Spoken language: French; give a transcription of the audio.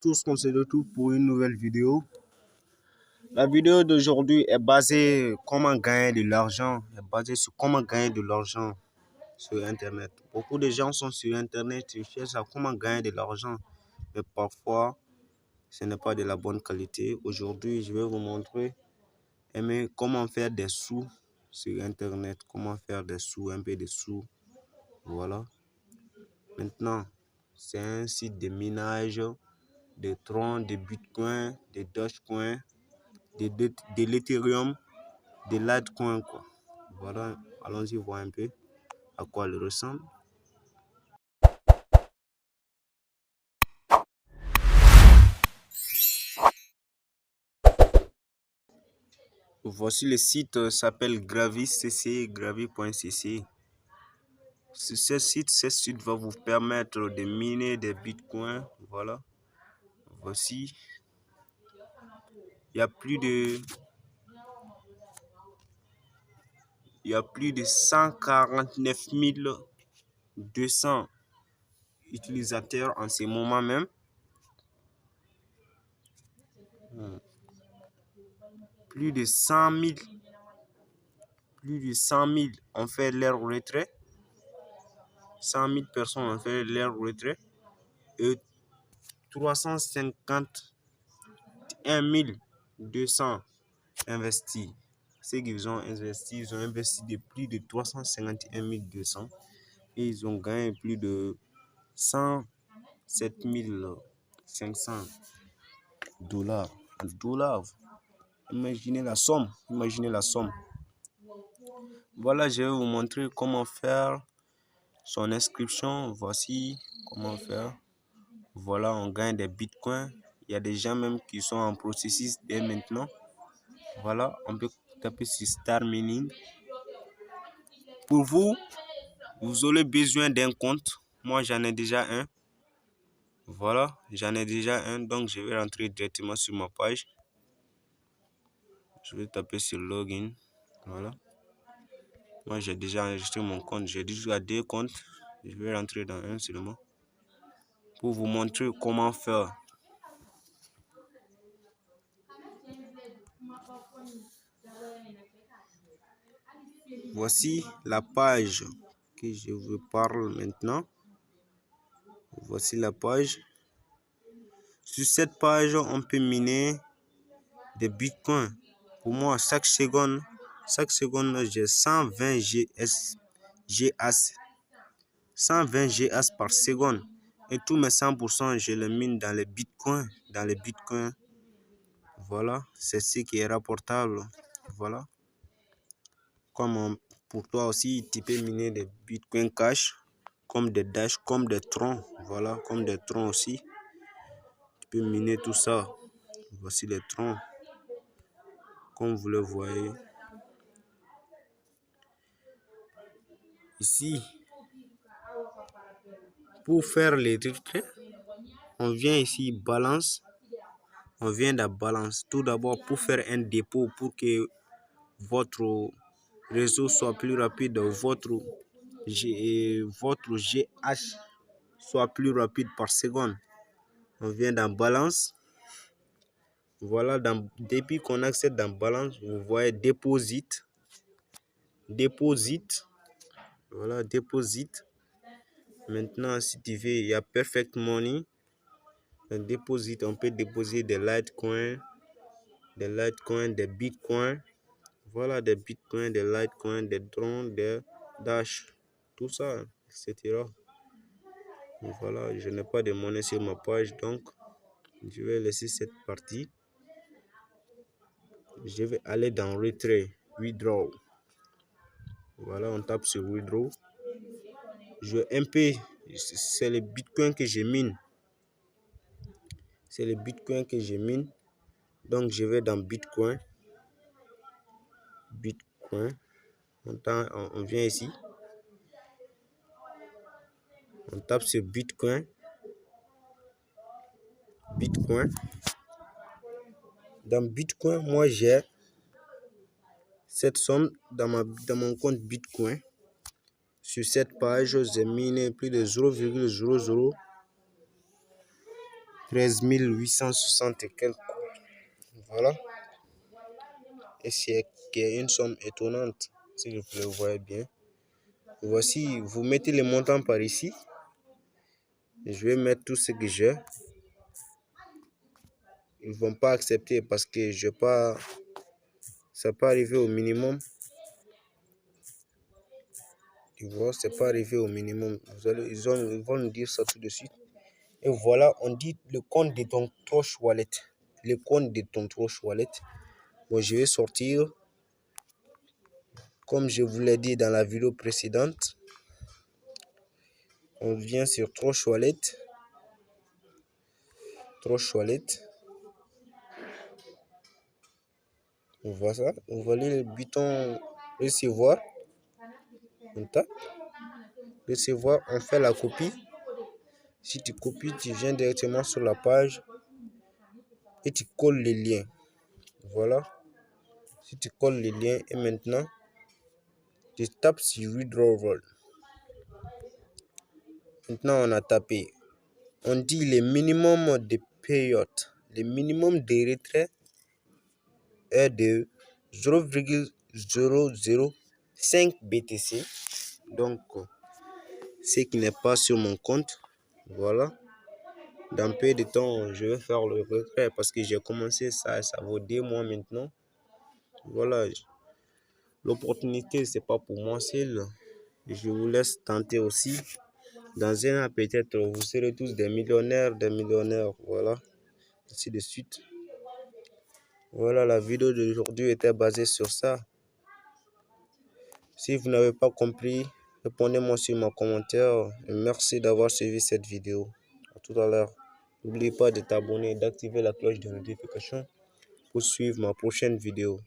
tous, on se retrouve pour une nouvelle vidéo. La vidéo d'aujourd'hui est basée comment gagner de l'argent, sur comment gagner de l'argent sur Internet. Beaucoup de gens sont sur Internet et cherchent à comment gagner de l'argent, mais parfois ce n'est pas de la bonne qualité. Aujourd'hui, je vais vous montrer comment faire des sous sur Internet, comment faire des sous, un peu de sous. Voilà. Maintenant, c'est un site de minage, de Tron, de Bitcoin, de Dogecoin, de l'Ethereum, de Litecoin, quoi. Voilà, allons-y voir un peu à quoi il ressemble. Voici le site, s'appelle Gravi.cc, gravi.cc. Sur ce site va vous permettre de miner des bitcoins. Voilà. Voici. Il y a plus de 149 200 utilisateurs en ce moment même. Plus de 100 000 ont fait leur retrait. 100 000 personnes ont fait leur retrait. Et 351 200 investis. Ce qu'ils ont investi, ils ont investi de plus de 351 200 et ils ont gagné plus de 107 500 dollars. Imaginez la somme. Voilà, je vais vous montrer comment faire son inscription. Voici comment faire. Voilà, on gagne des bitcoins. Il y a des gens même qui sont en processus dès maintenant. Voilà, on peut taper sur Star Mining. Pour vous aurez besoin d'un compte. Moi, j'en ai déjà un. Voilà, j'en ai déjà un. Donc, je vais rentrer directement sur ma page. Je vais taper sur Login. Voilà. Moi, j'ai déjà enregistré mon compte. J'ai déjà 2 comptes. Je vais rentrer dans un seulement pour vous montrer comment faire. Voici la page que je vous parle maintenant. Voici la page. Sur cette page, on peut miner des bitcoins. Pour moi, chaque seconde, j'ai 120 GAS. 120 GAS par seconde. Et tous mes 100%, je les mine dans les bitcoins. Voilà, c'est ce qui est rapportable. Voilà. Comme pour toi aussi, tu peux miner des bitcoins cash, comme des Dash, comme des Tron. Voilà, comme des Tron aussi. Tu peux miner tout ça. Voici les Tron. Comme vous le voyez. Ici, pour faire les retraits, on vient ici, balance. On vient de balance. Tout d'abord, pour faire un dépôt, pour que votre réseau soit plus rapide, votre GH soit plus rapide par seconde. On vient dans balance. Voilà, depuis qu'on accède dans balance, vous voyez deposit. Voilà, deposit. Maintenant, si tu veux, il y a perfect money. Deposit, on peut déposer des Litecoin, des Bitcoin. Voilà, des Bitcoins, des Litecoin, des drones, des Dash, tout ça, etc. Voilà, je n'ai pas de monnaie sur ma page, donc je vais laisser cette partie. Je vais aller dans retrait, withdraw. Voilà, on tape sur withdraw. C'est le Bitcoin que je mine. Donc je vais dans Bitcoin. On vient ici. On tape sur Bitcoin. Dans Bitcoin, moi j'ai cette somme dans mon compte Bitcoin. Sur cette page, j'ai miné plus de 0,00 13 860 et quelques. Voilà. Et c'est une somme étonnante, si vous le voyez bien. Voici, vous mettez les montants par ici. Je vais mettre tout ce que j'ai. Ils ne vont pas accepter parce que je pas, ça pas arrivé au minimum. Tu vois, c'est pas arrivé au minimum. Ils vont nous dire ça tout de suite. Et voilà, on dit le compte de ton Trust Wallet. Le compte de ton Trust Wallet. Bon, je vais sortir. Comme je vous l'ai dit dans la vidéo précédente. On vient sur Trust Wallet. Trust Wallet. On voit ça. On va aller le bouton recevoir. On tape. Recevoir, on fait la copie. Si tu copies, tu viens directement sur la page et tu colles les liens. Voilà. Si tu colles les liens et maintenant, tu tapes sur Withdrawal. Maintenant, on a tapé. On dit le minimum de période. Le minimum de retrait est de 0,005 BTC. Donc, ce qui n'est pas sur mon compte. Voilà. Dans peu de temps, je vais faire le retrait parce que j'ai commencé ça vaut 2 mois maintenant. Voilà. L'opportunité, c'est pas pour moi seul. Je vous laisse tenter aussi. Dans un an, peut-être, vous serez tous des millionnaires. Voilà. Ainsi de suite. Voilà, la vidéo d'aujourd'hui était basée sur ça. Si vous n'avez pas compris, répondez-moi sur mon commentaire. Et merci d'avoir suivi cette vidéo. À tout à l'heure. N'oubliez pas de t'abonner et d'activer la cloche de notification pour suivre ma prochaine vidéo.